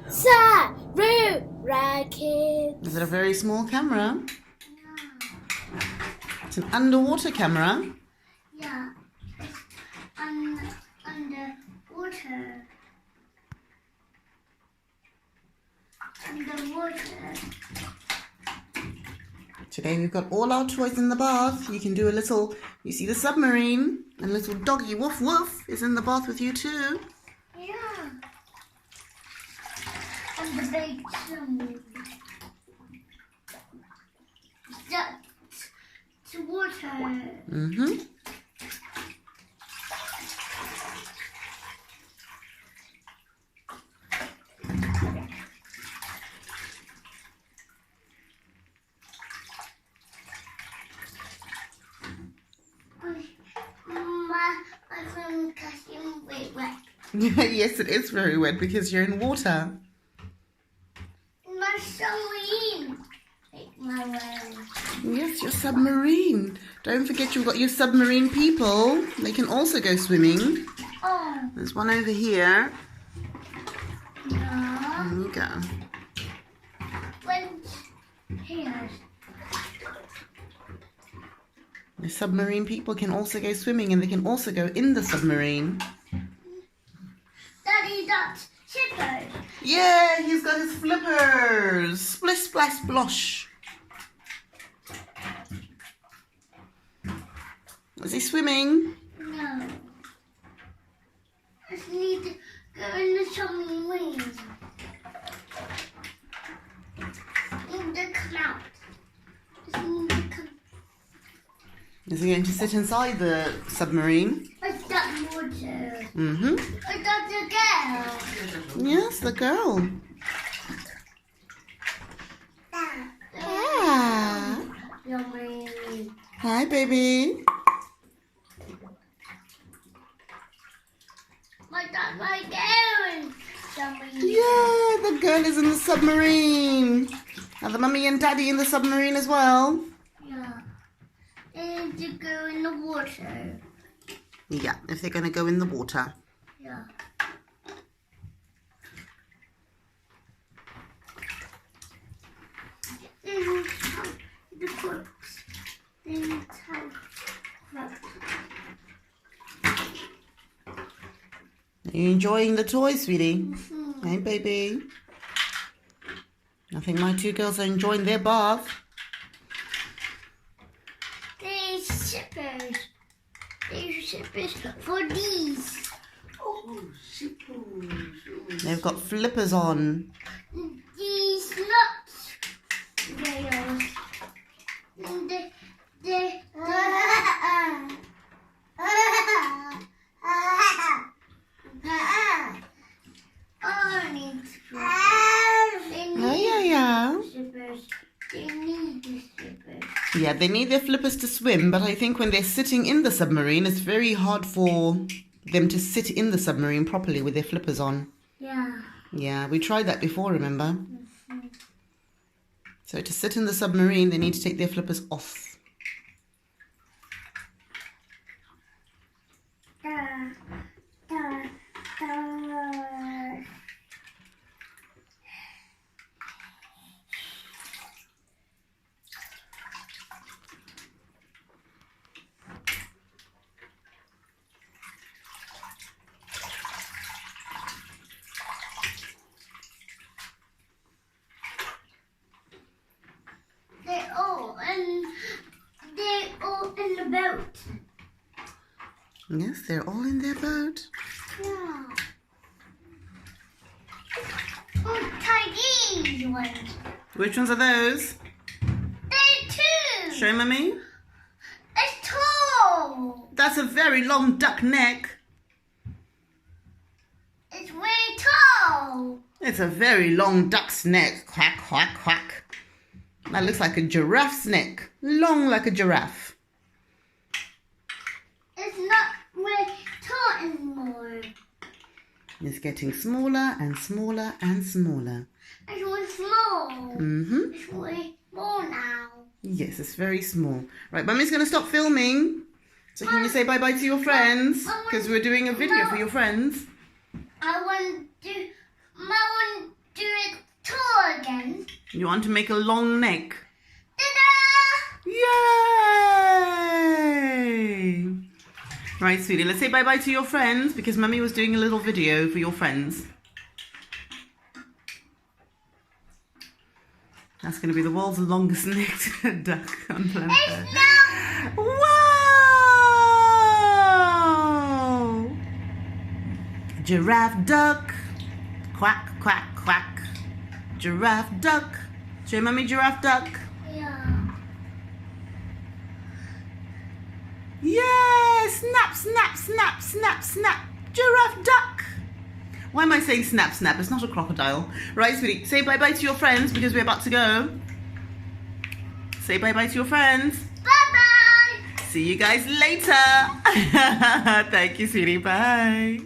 Sarura Kids. Is it a very small camera? It's an underwater camera. Yeah, it's underwater. Underwater. Today we've got all our toys in the bath. You can do a little, you see the submarine, and little doggy woof woof is in the bath with you too. Yeah. And the big submarine. That's water. Mm-hmm. Yes, it is very wet because you're in water. My submarine. Take my way. Yes, your submarine. Don't forget you've got your submarine people. They can also go swimming. Oh. There's one over here. Yeah. There you go. Here. The submarine people can also go swimming and they can also go in the submarine. Daddy, that's shippers. Yeah, he's got his flippers. Splish, splash, splosh. Is he swimming? No. I just need to go in the submarine. Need to come out. Just need to come. Is he going to sit inside the submarine? What's that water? Mm-hmm. I got the girl. Yes, the girl. Ah. Yummy. Hi, baby. My girl. Yummy. Yeah, the girl is in the submarine. Are the mummy and daddy in the submarine as well? Yeah. They need to go in the water. Yeah, if they're going to go in the water. Yeah. The corpse. Then tell Are you enjoying the toys, sweetie? Mm-hmm. Hey, baby. I think my two girls are enjoying their bath. There's shippers. There's shippers for these. Oh, shippers. They've got flippers on. These nuts. Rails. And Yeah, they need their flippers to swim, but I think when they're sitting in the submarine, it's very hard for them to sit in the submarine properly with their flippers on. Yeah. Yeah, we tried that before, remember? Mm-hmm. So to sit in the submarine, they need to take their flippers off. In the boat. Yes, they're all in their boat. Yeah. Oh, try these ones. Which ones are those? They're two. Show mummy. It's tall. That's a very long duck neck. It's very tall. It's a very long duck's neck. Quack, quack, quack. That looks like a giraffe's neck. Long like a giraffe. It's not very tall anymore. It's getting smaller and smaller and smaller. It's very small. Mm-hmm. It's very small now. Yes, it's very small. Right, Mummy's going to stop filming. So can you say bye-bye to your friends? Because we're doing a video for your friends. I want to You want to make a long neck? Ta-da! Yay! Right, sweetie, let's say bye-bye to your friends because Mummy was doing a little video for your friends. That's going to be the world's longest necked duck on planet Earth. Wow! Giraffe duck. Quack, quack, quack. Giraffe duck. Show Mummy giraffe duck. Yeah. Yeah! Snap, snap, snap, snap, snap. Giraffe duck. Why am I saying snap, snap? It's not a crocodile. Right, sweetie, say bye-bye to your friends because we're about to go. Say bye-bye to your friends. Bye-bye. See you guys later. Thank you, sweetie. Bye.